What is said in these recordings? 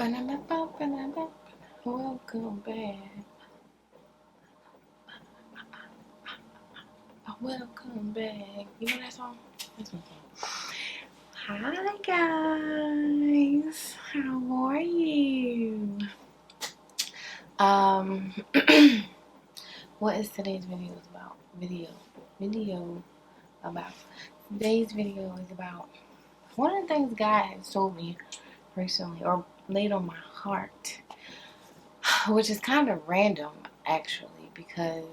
Welcome back. Welcome back. You know that song? That's my song. Hi guys. How are you? What is today's video about? Video about. Today's video is about one of the things God has told me personally or laid on my heart, which is kind of random actually because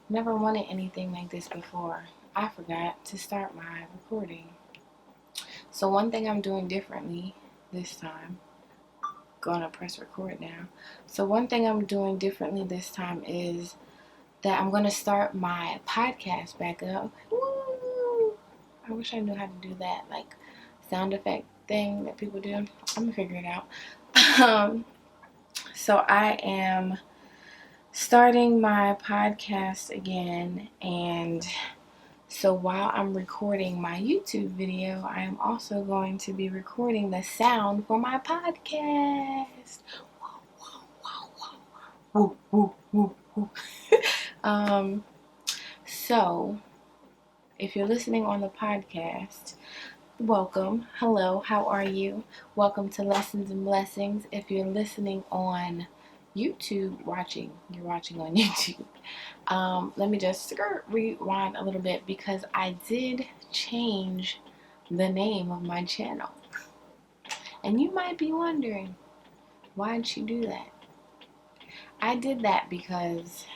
never wanted anything like this before. I forgot to start my recording. So one thing I'm doing differently this time, gonna press record now. So one thing I'm doing differently this time is that I'm gonna start my podcast back up. Woo! I wish I knew how to do that, like sound effect thing that people do. I'm gonna figure it out. So I am starting my podcast again, and so while I'm recording my YouTube video, I am also going to be recording the sound for my podcast. Woo, woo, woo, woo. So if you're listening on the podcast, welcome. Hello, how are you? Welcome to Lessons and Blessings. If you're listening on YouTube, you're watching on YouTube. Let me just rewind a little bit because I did change the name of my channel. And you might be wondering, why did you do that? I did that because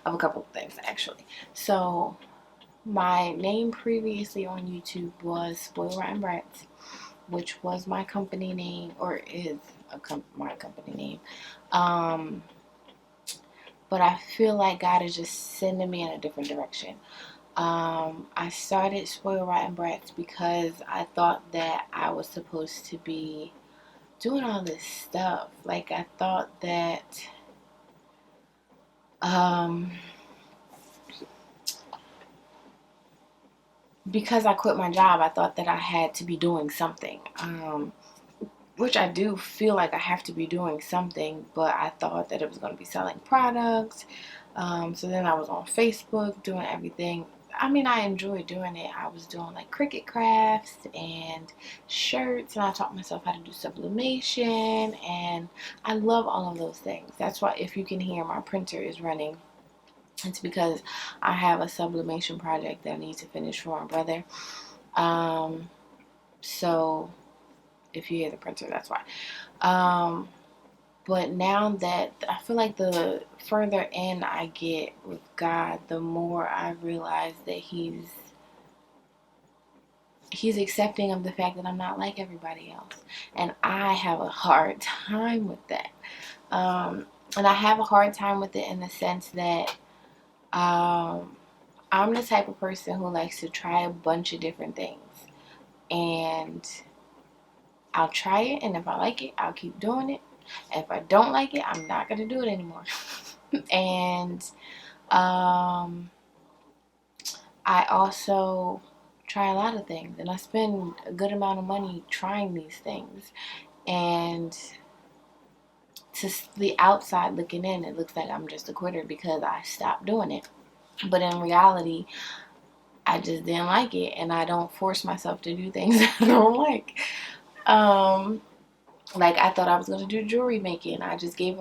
of a couple of things actually. So my name previously on YouTube was Spoil Rotten Brats, which was my company name, or is my company name. But I feel like God is just sending me in a different direction. I started Spoil Rotten Brats because I thought that I was supposed to be doing all this stuff. Like I thought that because I quit my job, I thought that I had to be doing something. Which I do feel like I have to be doing something, but I thought that it was going to be selling products. So then I was on Facebook doing everything. I mean, I enjoyed doing it. I was doing like cricket crafts and shirts, and I taught myself how to do sublimation, and I love all of those things. That's why if you can hear my printer is running, it's because I have a sublimation project that I need to finish for my brother. So if you hear the printer, that's why. But now that I feel like the further in I get with God, the more I realize that He's accepting of the fact that I'm not like everybody else, and I have a hard time with that. And I have a hard time with it in the sense that I'm the type of person who likes to try a bunch of different things, and I'll try it, and if I like it, I'll keep doing it. If I don't like it, I'm not going to do it anymore. And I also try a lot of things, and I spend a good amount of money trying these things. And to the outside looking in, it looks like I'm just a quitter because I stopped doing it. But in reality, I just didn't like it, and I don't force myself to do things I don't like. Like I thought I was going to do jewelry making. I just gave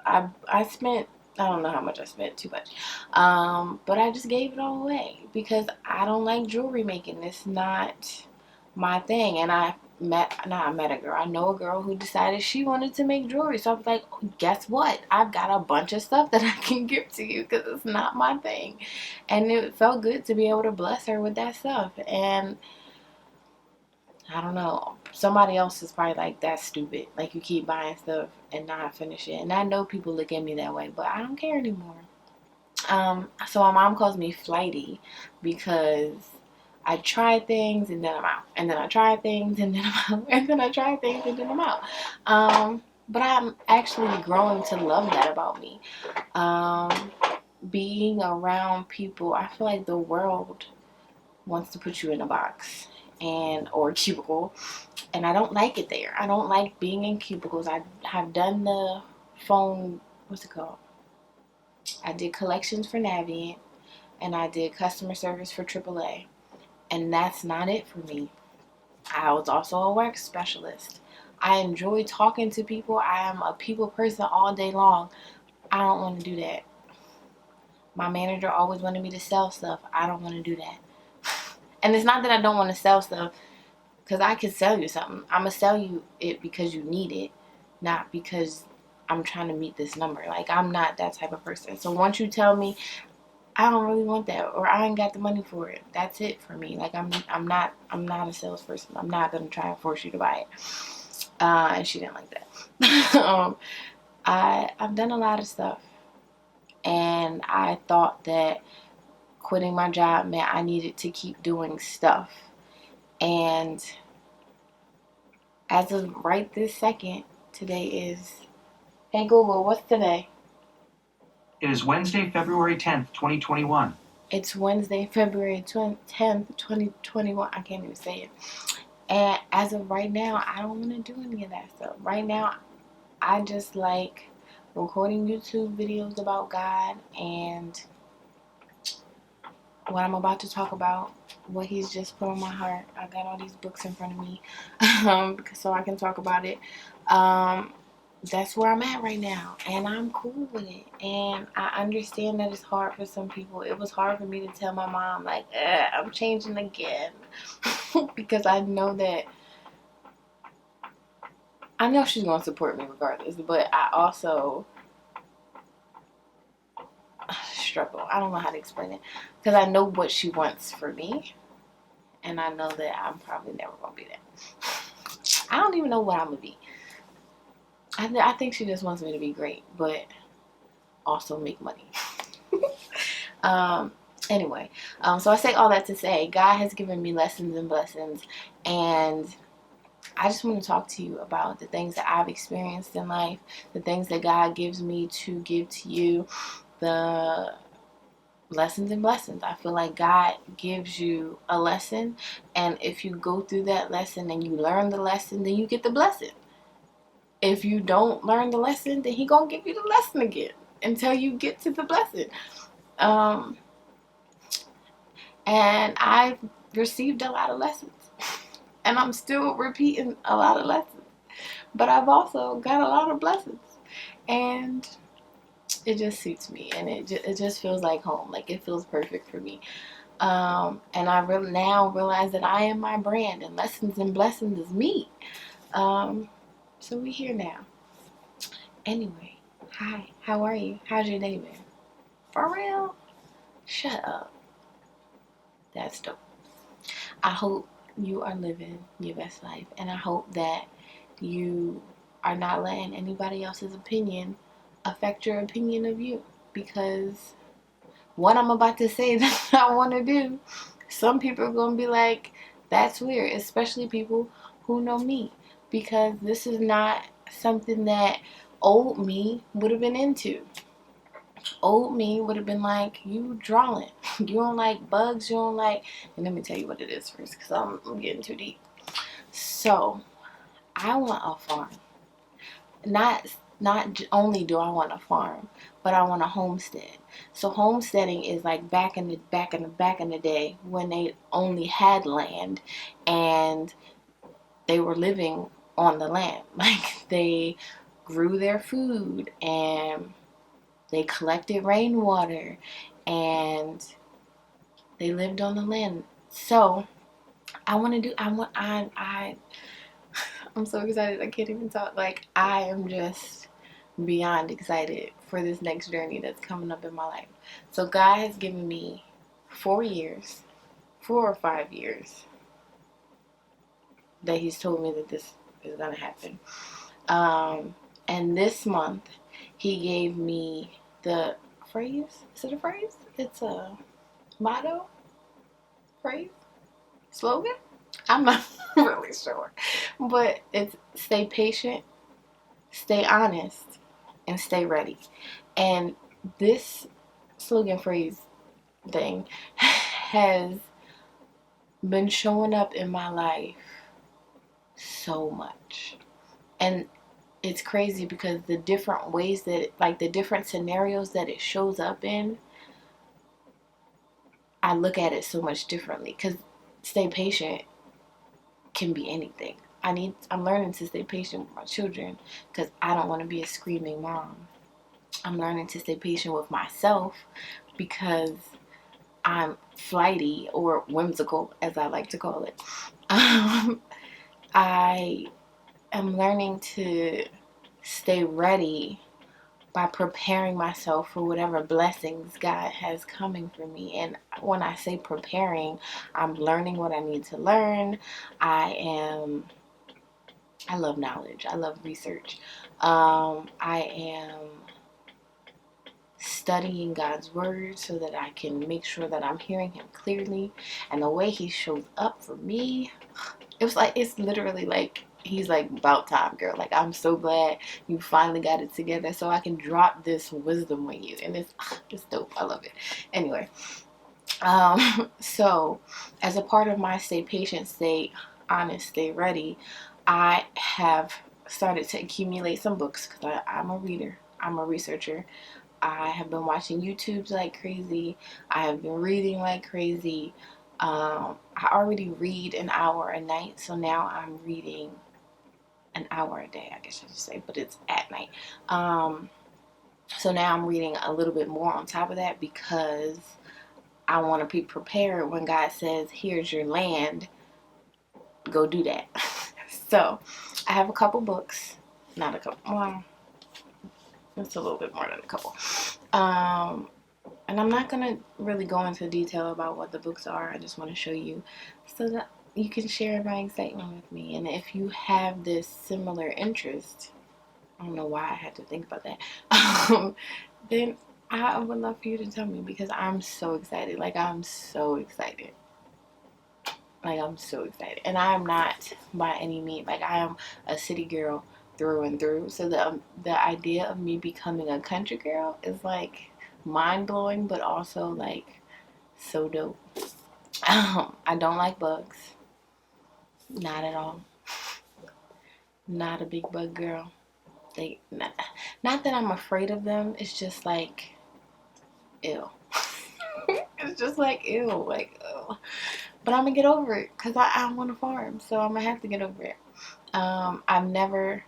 I spent, I don't know how much I spent, too much. But I just gave it all away because I don't like jewelry making. It's not my thing. And I met a girl. I know a girl who decided she wanted to make jewelry. So I was like, guess what? I've got a bunch of stuff that I can give to you because it's not my thing. And it felt good to be able to bless her with that stuff. And I don't know. Somebody else is probably like, that's stupid. Like, you keep buying stuff and not finish it. And I know people look at me that way, but I don't care anymore. So my mom calls me flighty because I try things and then I'm out. And then I try things and then I'm out. And then I try things and then I'm out. But I'm actually growing to love that about me. Being around people, I feel like the world wants to put you in a box. or cubicle, and I don't like it there. I don't like being in cubicles. I have done the phone, what's it called? I did collections for Navient, and I did customer service for AAA, and that's not it for me. I was also a work specialist. I enjoy talking to people. I am a people person all day long. I don't want to do that. My manager always wanted me to sell stuff. I don't want to do that. And it's not that I don't want to sell stuff, because I can sell you something. I'm going to sell you it because you need it, not because I'm trying to meet this number. Like, I'm not that type of person. So once you tell me I don't really want that, or I ain't got the money for it, that's it for me. Like, I'm not a salesperson. I'm not gonna try and force you to buy it. And she didn't like that. I've done a lot of stuff, and I thought that quitting my job meant I needed to keep doing stuff. And as of right this second, today is, hey Google, what's today? It is Wednesday, February 10th, 2021. It's Wednesday, February 10th, 2021. I can't even say it. And as of right now, I don't want to do any of that stuff. Right now, I just like recording YouTube videos about God and what I'm about to talk about, what He's just put on my heart. I got all these books in front of me so I can talk about it. That's where I'm at right now, and I'm cool with it. And I understand that it's hard for some people. It was hard for me to tell my mom, like, I'm changing again, because I know she's gonna support me regardless. But I also struggle. I don't know how to explain it, because I know what she wants for me, and I know that I'm probably never gonna be that. I don't even know what I'm gonna be. I think she just wants me to be great, but also make money. Anyway, so I say all that to say, God has given me lessons and blessings, and I just want to talk to you about the things that I've experienced in life, the things that God gives me to give to you, the lessons and blessings. I feel like God gives you a lesson, and if you go through that lesson and you learn the lesson, then you get the blessing. If you don't learn the lesson, then He gonna give you the lesson again until you get to the blessing. And I've received a lot of lessons, and I'm still repeating a lot of lessons, but I've also got a lot of blessings, and it just suits me, and it just feels like home. Like, it feels perfect for me. And I now realize that I am my brand, and lessons and blessings is me. So we here now. Anyway, hi, how are you? How's your day been? For real? Shut up. That's dope. I hope you are living your best life, and I hope that you are not letting anybody else's opinion affect your opinion of you, because what I'm about to say that I want to do, some people are going to be like, that's weird, especially people who know me, because this is not something that old me would have been into. Old me would have been like, you drawing, you don't like bugs, you don't like, and let me tell you what it is first, because I'm getting too deep. So I want a farm. Not only do I want a farm, but I want a homestead. So homesteading is like back in the day when they only had land, and they were living on the land. Like, they grew their food, and they collected rainwater, and they lived on the land. So I'm so excited I can't even talk. Like, I am just beyond excited for this next journey that's coming up in my life. So God has given me 4 or 5 years that He's told me that this is gonna happen. And this month He gave me the phrase. Is it a phrase? It's a motto, phrase, slogan. I'm not really sure, but it's stay patient, stay honest, and stay ready. And this slogan phrase thing has been showing up in my life so much. And it's crazy because the different ways that, like the different scenarios that it shows up in, I look at it so much differently. Because stay patient can be anything. I'm learning to stay patient with my children because I don't want to be a screaming mom. I'm learning to stay patient with myself because I'm flighty, or whimsical, as I like to call it. I am learning to stay ready by preparing myself for whatever blessings God has coming for me. And when I say preparing, I'm learning what I need to learn. I love knowledge. I love research. I am studying God's word so that I can make sure that I'm hearing him clearly. And the way he shows up for me, it's literally like, he's like, about time, girl. Like, I'm so glad you finally got it together so I can drop this wisdom on you. And it's dope. I love it. Anyway, so as a part of my stay patient, stay honest, stay ready, I have started to accumulate some books because I'm a reader. I'm a researcher. I have been watching YouTubes like crazy. I have been reading like crazy. I already read an hour a night, so now I'm reading an hour a day, I guess I should say, but it's at night. So now I'm reading a little bit more on top of that because I want to be prepared when God says, here's your land, go do that. So I have a couple books, not a couple, well, it's a little bit more than a couple. And I'm not going to really go into detail about what the books are. I just want to show you so that you can share my excitement with me. And if you have this similar interest, I don't know why I had to think about that, then I would love for you to tell me because I'm so excited. Like, I'm so excited. Like, I'm so excited. And I am not by any means, like, I am a city girl through and through. So the idea of me becoming a country girl is like mind-blowing, but also like so dope. I don't like bugs. Not at all. Not a big bug girl. Not that I'm afraid of them. It's just like, ew. It's just like, ew. Like, ew. But I'm going to get over it because I want to farm. So I'm going to have to get over it. I've never...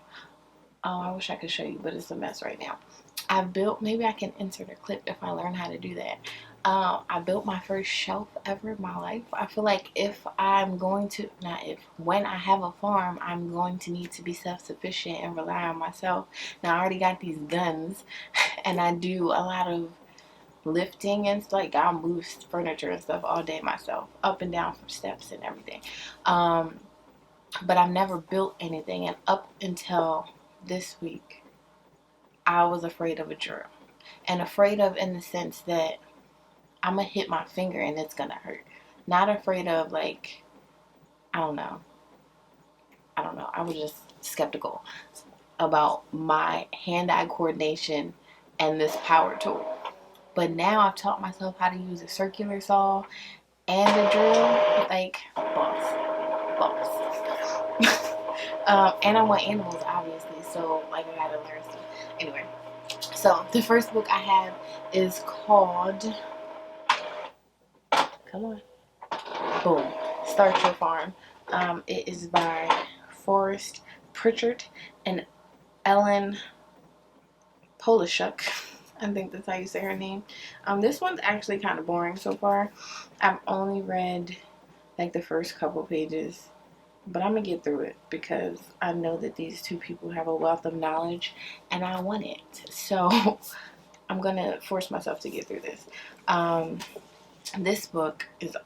Oh, I wish I could show you, but it's a mess right now. Maybe I can insert a clip if I learn how to do that. I built my first shelf ever in my life. I feel like when I have a farm, I'm going to need to be self-sufficient and rely on myself. Now, I already got these guns, and I do a lot of lifting and stuff. Like, I'll move furniture and stuff all day myself, up and down from steps and everything. But I've never built anything, and up until this week, I was afraid of a drill. And afraid of in the sense that I'm going to hit my finger and it's going to hurt. Not afraid of, like, I don't know. I was just skeptical about my hand-eye coordination and this power tool. But now I've taught myself how to use a circular saw and a drill. Like, boss. And I want animals, obviously. So, like, I got to learn stuff. Anyway. So, the first book I have is called... Come on. Boom. Start Your Farm. It is by Forrest Pritchard and Ellen Polishuk. I think that's how you say her name. This one's actually kind of boring so far. I've only read like the first couple pages, but I'm gonna get through it because I know that these two people have a wealth of knowledge and I want it. So I'm gonna force myself to get through this. This book is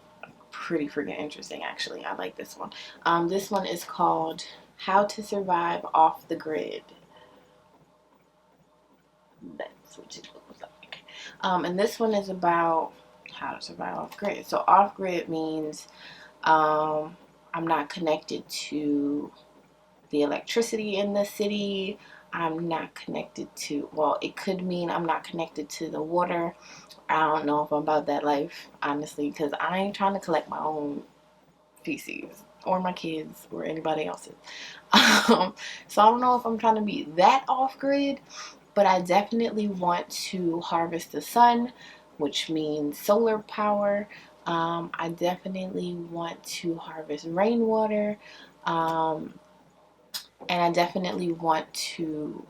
pretty freaking interesting, actually. I like this one. This one is called How to Survive Off the Grid. That's what it looks like. And this one is about how to survive off grid. So off grid means I'm not connected to the electricity in the city. I'm not connected to, well, it could mean I'm not connected to the water. I don't know if I'm about that life, honestly, because I ain't trying to collect my own feces or my kids or anybody else's. So I don't know if I'm trying to be that off grid, but I definitely want to harvest the sun, which means solar power. I definitely want to harvest rainwater. And I definitely want to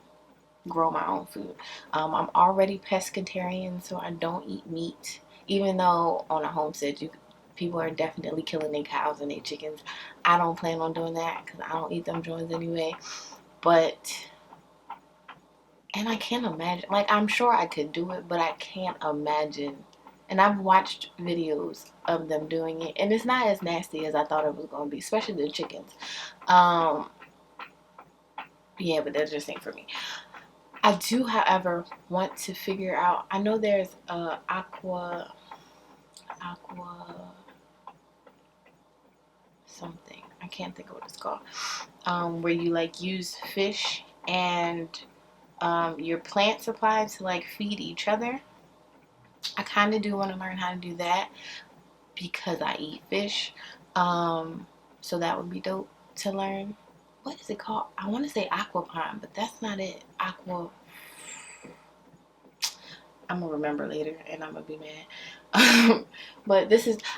grow my own food. I'm already pescatarian, so I don't eat meat. Even though on a homestead, people are definitely killing their cows and their chickens. I don't plan on doing that because I don't eat them joints anyway. But, and I can't imagine, like, I'm sure I could do it, but I can't imagine. And I've watched videos of them doing it, and it's not as nasty as I thought it was going to be, especially the chickens. Um, yeah, but that just ain't for me. I do, however, want to figure out. I know there's aqua something. I can't think of what it's called. Where you like use fish and your plant supply to like feed each other. I kind of do want to learn how to do that because I eat fish. So that would be dope to learn. What is it called? I want to say aquapine, but that's not it. I'm gonna remember later and I'm gonna be mad. But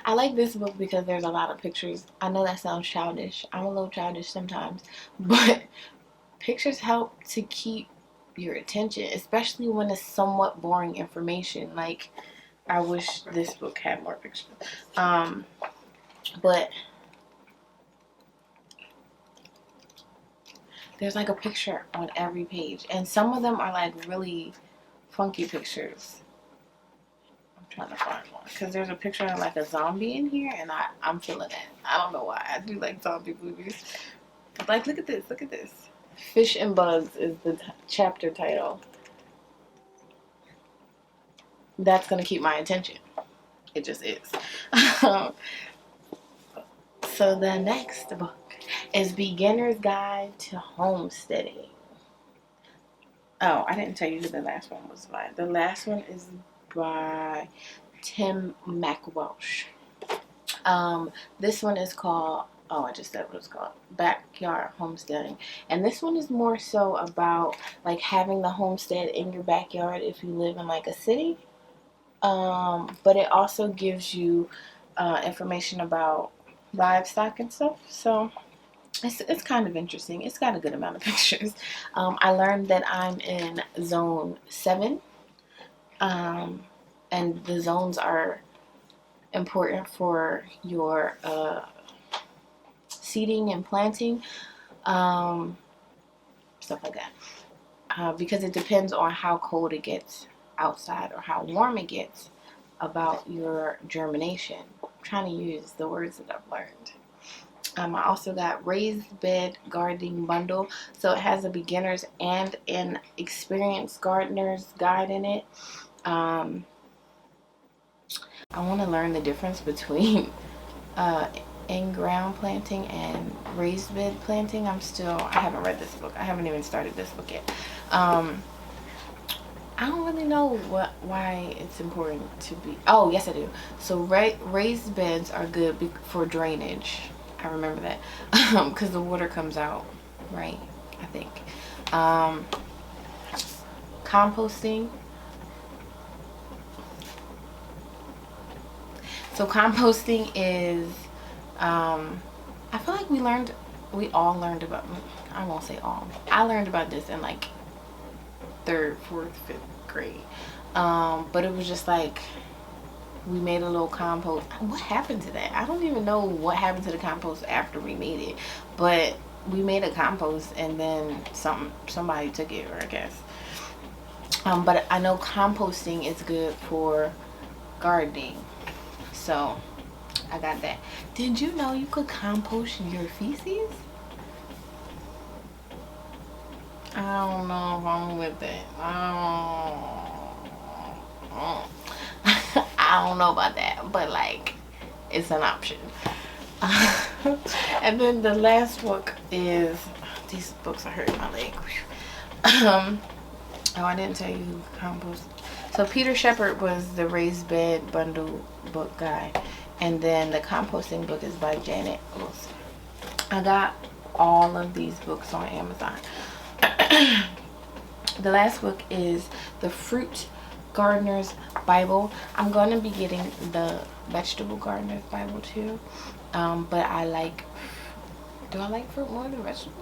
I like this book because there's a lot of pictures. I know that sounds childish. I'm a little childish sometimes, but pictures help to keep your attention, especially when it's somewhat boring information. Like, I wish this book had more pictures. But there's like a picture on every page, and some of them are like really funky pictures. I'm trying to find one because there's a picture of like a zombie in here, and I'm feeling it. I don't know why. I do like zombie movies. But like, look at this. Look at this. Fish and Bugs is the chapter title. That's gonna keep my attention. It just is. So the next book is Beginner's Guide to Homesteading. Oh, I didn't tell you who the last one was by. The last one is by Tim McWelsh. This one is called, I just said what it's called, Backyard Homesteading. And this one is more so about like having the homestead in your backyard if you live in like a city. But it also gives you information about livestock and stuff. So it's kind of interesting. It's got a good amount of pictures. I learned that I'm in zone 7. And the zones are important for your seeding and planting, stuff like that. Because it depends on how cold it gets outside or how warm it gets about your germination. I'm trying to use the words that I've learned. I also got Raised Bed Gardening Bundle. So it has a beginner's and an experienced gardener's guide in it. I want to learn the difference between in-ground planting and raised bed planting. I haven't read this book. I haven't even started this book yet. I don't really know why it's important to be. Oh, yes, I do. So raised beds are good for drainage. I remember that because the water comes out, right? I think. Composting. So composting is, I feel like we all learned about, I won't say all. I learned about this in like 3rd, 4th, 5th grade. But it was just like, we made a little compost. What happened to that? I don't even know what happened to the compost after we made it. But we made a compost and then somebody took it, I guess. But I know composting is good for gardening. So I got that. Did you know you could compost your feces? I don't know if I'm with it. I don't know about that, but like, it's an option. And then the last book is, these books are hurting my leg. I didn't tell you who compost. So Peter Shepard was the Raised Bed Bundle book guy, And then the composting book is by Janet Wilson. I got all of these books on Amazon. The last book is the Fruit Gardener's Bible. I'm going to be getting the Vegetable Gardener's Bible too. But do I like fruit more than vegetables?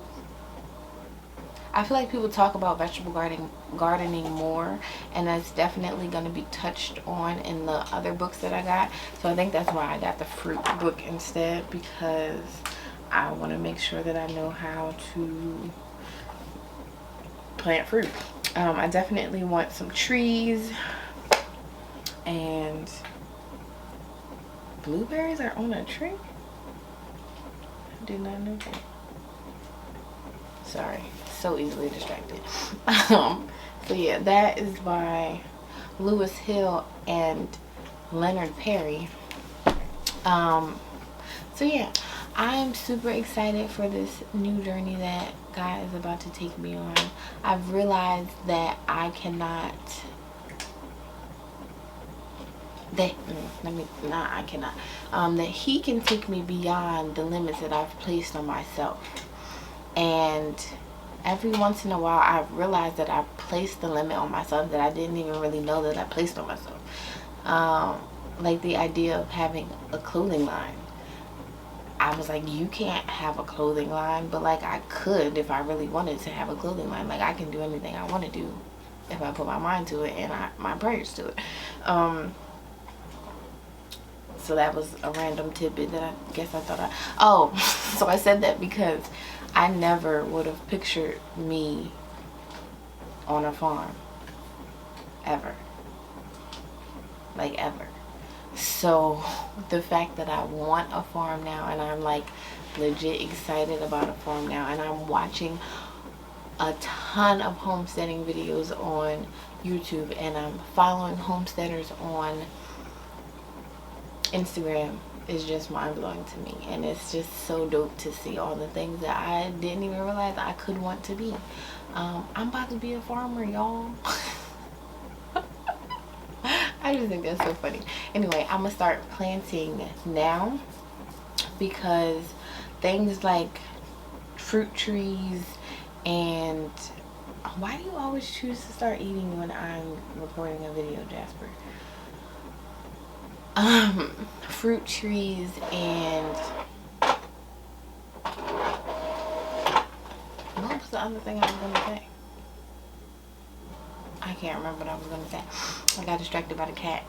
I feel like people talk about vegetable gardening more, and that's definitely going to be touched on in the other books that I got. So I think that's why I got the fruit book instead, because I want to make sure that I know how to plant fruit. I definitely want some trees, and blueberries are on a tree. I did not know that. Sorry, so easily distracted. So yeah, that is by Lewis Hill and Leonard Perry. So yeah, I'm super excited for this new journey that God is about to take me on. I've realized that I cannot that he can take me beyond the limits that I've placed on myself. And every once in a while I've realized that I've placed the limit on myself that I didn't even really know that I placed on myself. Like the idea of having a clothing line. I was like, you can't have a clothing line, but like I could if I really wanted to have a clothing line. Like I can do anything I want to do if I put my mind to it and my prayers to it. So that was a random tidbit that I guess I thought so I said that because I never would have pictured me on a farm ever, like ever. So the fact that I want a farm now, and I'm like legit excited about a farm now, and I'm watching a ton of homesteading videos on YouTube, and I'm following homesteaders on Instagram, is just mind-blowing to me. And it's just so dope to see all the things that I didn't even realize I could want to be. I'm about to be a farmer, y'all. I just think that's so funny. Anyway, I'm gonna start planting now, because things like fruit trees and why do you always choose to start eating when I'm recording a video, Jasper? Fruit trees and what was the other thing I was gonna say? I can't remember what I was gonna say. I got distracted by the cat.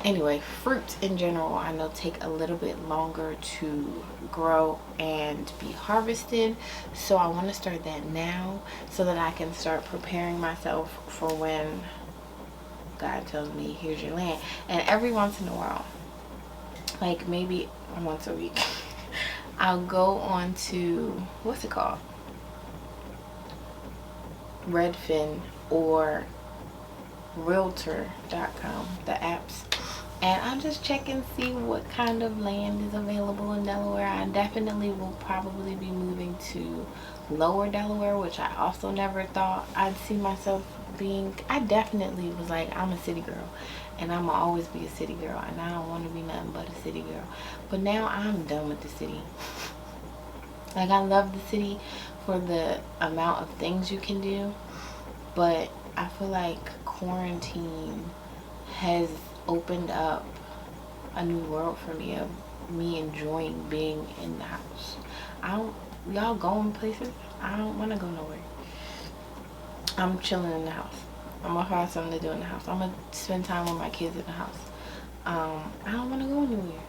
Anyway, fruits in general I know take a little bit longer to grow and be harvested, so I want to start that now so that I can start preparing myself for when God tells me, here's your land. And every once in a while, like maybe once a week, I'll go on to, what's it called? Redfin or Realtor.com, the apps, and I'll just check and see what kind of land is available in Delaware. I definitely will probably be moving to lower Delaware, which I also never thought I'd see myself being. I definitely was like, I'm a city girl and I'm gonna always be a city girl, and I don't want to be nothing but a city girl. But now I'm done with the city. Like, I love the city for the amount of things you can do, but I feel like quarantine has opened up a new world for me of me enjoying being in the house. Y'all going places? I don't want to go nowhere. I'm chilling in the house. I'm gonna find something to do in the house. I'm gonna spend time with my kids in the house. I don't want to go anywhere.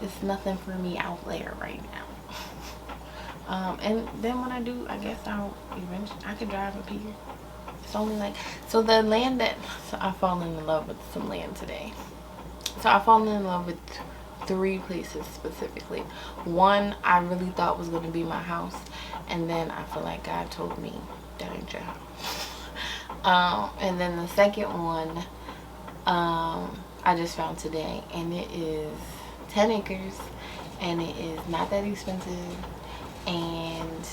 It's nothing for me out there right now. And then when I do, I guess I could drive up here. It's only like, so the land so I fall in love with some land today. So I fall in love with 3 places specifically. One I really thought was going to be my house, and then I feel like God told me that ain't your house. And then the second one I just found today, and it is 10 acres, and it is not that expensive, and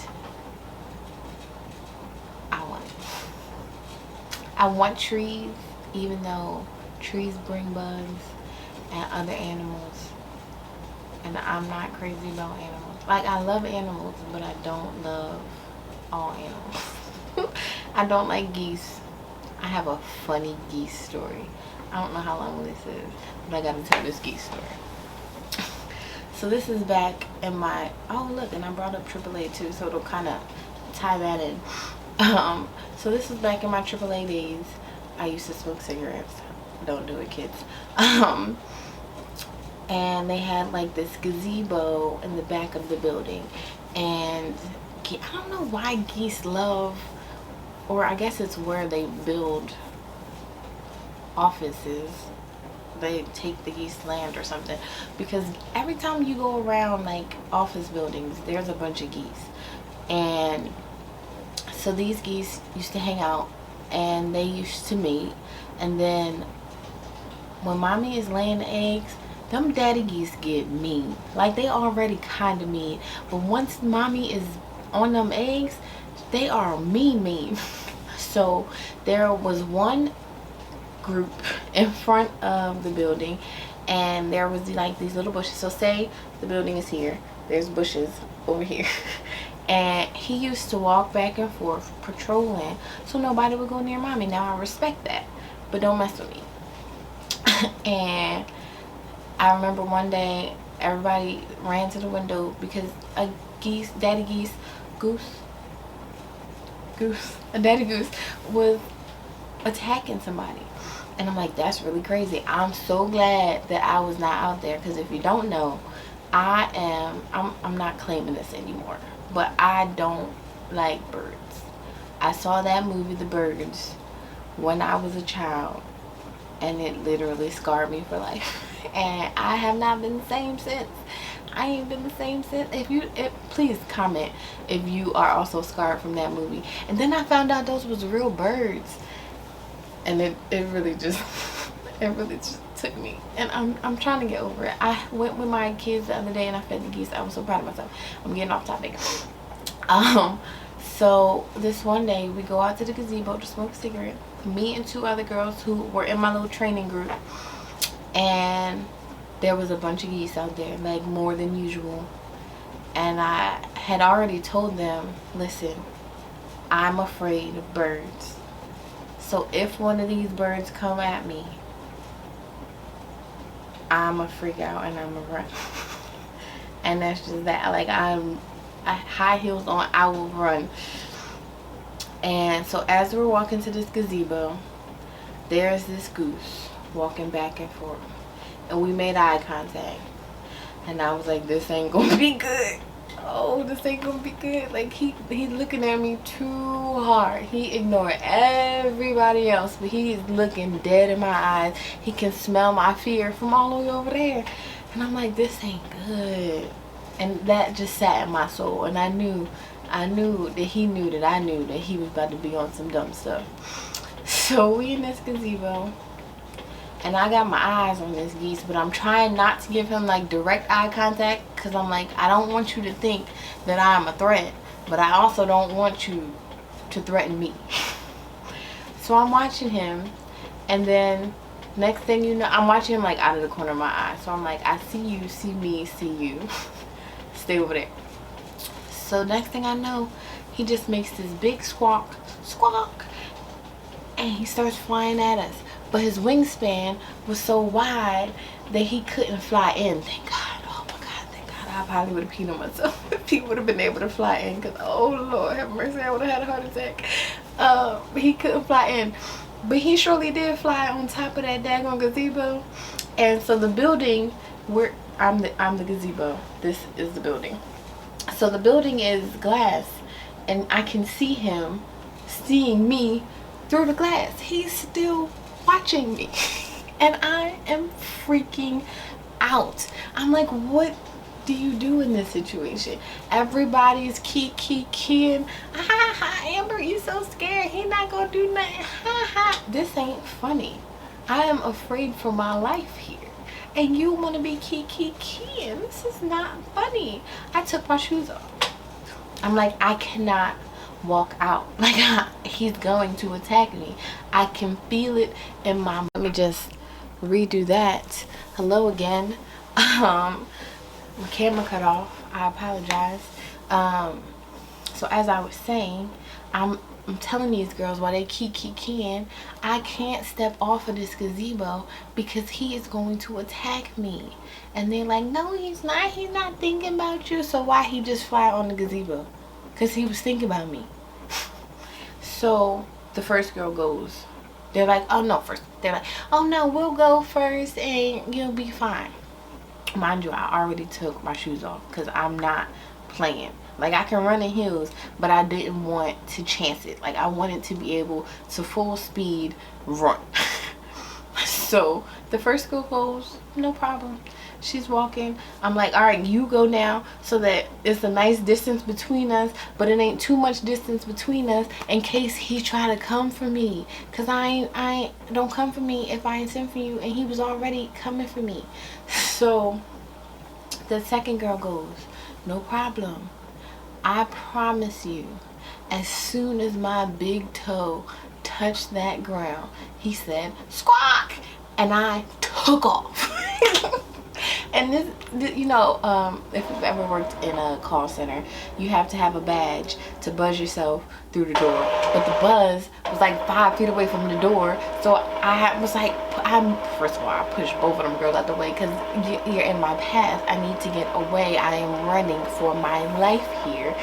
I want it. I want trees. even though trees bring bugs and other animals, and I'm not crazy about animals. Like, I love animals, but I don't love all animals. I don't like geese. I have a funny geese story. I don't know how long this is, but I gotta tell this geese story. So this is back in my, oh look, and I brought up AAA too, so it'll kind of tie that in. So this is back in my AAA days. I used to smoke cigarettes. Don't do it, kids. And they had like this gazebo in the back of the building, and I don't know why geese love, or I guess it's where they build offices. They take the geese land or something, because every time you go around like office buildings, there's a bunch of geese. And so these geese used to hang out, and they used to mate, and then when mommy is laying the eggs, them daddy geese get mean. Like, they already kind of mean, but once mommy is on them eggs, they are mean. So there was one group in front of the building, and there was like these little bushes. So say the building is here, there's bushes over here. And he used to walk back and forth patrolling so nobody would go near mommy. Now I respect that, but don't mess with me. And I remember one day everybody ran to the window because a daddy goose was attacking somebody. And I'm like, that's really crazy. I'm so glad that I was not out there, because if you don't know, I'm not claiming this anymore, but I don't like birds. I saw that movie The Birds when I was a child, and it literally scarred me for life. And I have not been the same since. I ain't been the same since. Please comment if you are also scarred from that movie. And then I found out those was real birds, and it really just took me. And I'm trying to get over it. I went with my kids the other day and I fed the geese. I was so proud of myself. I'm getting off topic. So this one day we go out to the gazebo to smoke a cigarette, me and two other girls who were in my little training group, and there was a bunch of geese out there, like more than usual. And I had already told them, listen, I'm afraid of birds, so if one of these birds come at me, I'ma freak out and I'ma run. And that's just that. Like, I high heels on, I will run. And so as we're walking to this gazebo, there's this goose walking back and forth, and we made eye contact, and I was like, this ain't gonna be good. Oh, this ain't gonna be good. Like, he's looking at me too hard. He ignored everybody else, but he's looking dead in my eyes. He can smell my fear from all the way over there, and I'm like, this ain't good. And that just sat in my soul, and I knew that he knew that I knew that he was about to be on some dumb stuff. So we in this gazebo, and I got my eyes on this geese, but I'm trying not to give him like direct eye contact, because I'm like, I don't want you to think that I'm a threat, but I also don't want you to threaten me. So I'm watching him, and then next thing you know, I'm watching him like out of the corner of my eye. So I'm like, I see you, see me, see you. Stay over there. So next thing I know, he just makes this big squawk, and he starts flying at us. But his wingspan was so wide that he couldn't fly in. Thank God. Oh my God, thank God. I probably would have peed on myself if he would have been able to fly in, because oh Lord have mercy, I would have had a heart attack. He couldn't fly in, but he surely did fly on top of that daggone gazebo. And so the building where I'm the gazebo, this is the building. So the building is glass, and I can see him seeing me through the glass. He's still watching me, and I am freaking out. I'm like, what do you do in this situation? Everybody's keying. Amber, you so scared. He not gonna do nothing. This ain't funny. I am afraid for my life here, and you want to be keying. This is not funny. I took my shoes off. I'm like, I cannot walk out. Like he's going to attack me. I can feel it in my. Let me just redo that. Hello again. My camera cut off. I apologize. So as I was saying, I'm telling these girls while they keep keying, I can't step off of this gazebo because he is going to attack me. And they're like, no, he's not. He's not thinking about you. So why he just fly on the gazebo? Because he was thinking about me. So the first girl goes. They're like, oh no, first. They're like, oh no, we'll go first and you'll be fine. Mind you, I already took my shoes off because I'm not playing. Like, I can run in heels, but I didn't want to chance it. Like, I wanted to be able to full speed run. So the first girl goes, no problem. She's walking. I'm like, all right, you go now, so that it's a nice distance between us, but it ain't too much distance between us in case he try to come for me. Cause I don't come for me if I ain't sent for you, and he was already coming for me. So the second girl goes, no problem. I promise you, as soon as my big toe touched that ground, he said, squawk! And I took off. And this, you know, if you've ever worked in a call center, you have to have a badge to buzz yourself through the door. But the buzz was like 5 feet away from the door. So I was like, first of all, I pushed both of them girls out the way because you're in my path. I need to get away. I am running for my life here.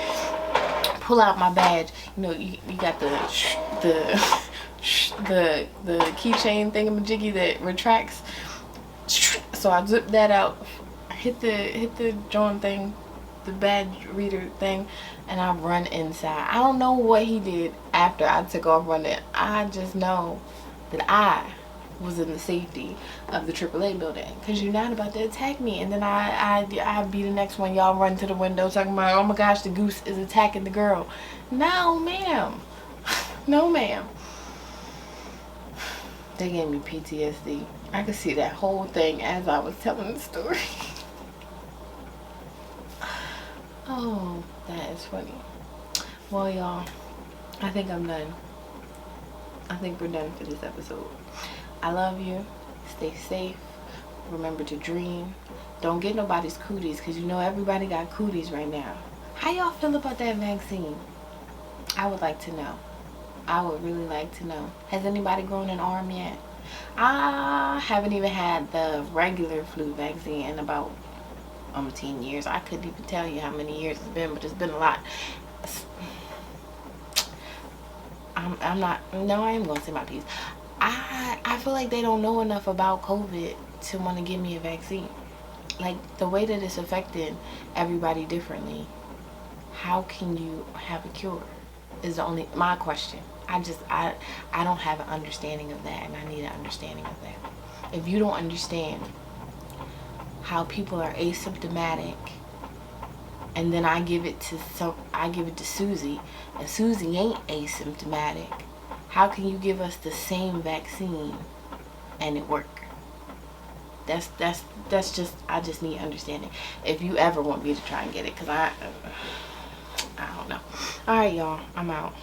Pull out my badge. You know, you got the keychain thingamajiggy that retracts. So I zipped that out, hit the joint thing, the badge reader thing, and I run inside. I don't know what he did after I took off running. I just know that I was in the safety of the AAA building, because you're not about to attack me. And then I'd be the next one. Y'all run to the window talking about, oh my gosh, the goose is attacking the girl. No, ma'am. No, ma'am. They gave me PTSD. I could see that whole thing as I was telling the story. Oh, that is funny. Well, y'all, I think I'm done. I think we're done for this episode. I love you. Stay safe. Remember to dream. Don't get nobody's cooties, because you know everybody got cooties right now. How y'all feel about that vaccine? I would like to know. I would really like to know. Has anybody grown an arm yet? I haven't even had the regular flu vaccine in about 10 years. I couldn't even tell you how many years it's been, but it's been a lot. I'm not, no, I am going to say my piece. I feel like they don't know enough about COVID to want to give me a vaccine. Like, the way that it's affecting everybody differently, how can you have a cure is the only, my question. I don't have an understanding of that, and I need an understanding of that. If you don't understand how people are asymptomatic, and then I give it to Susie, and Susie ain't asymptomatic, how can you give us the same vaccine and it work? That's just, I just need understanding. If you ever want me to try and get it, because I don't know. All right, y'all, I'm out.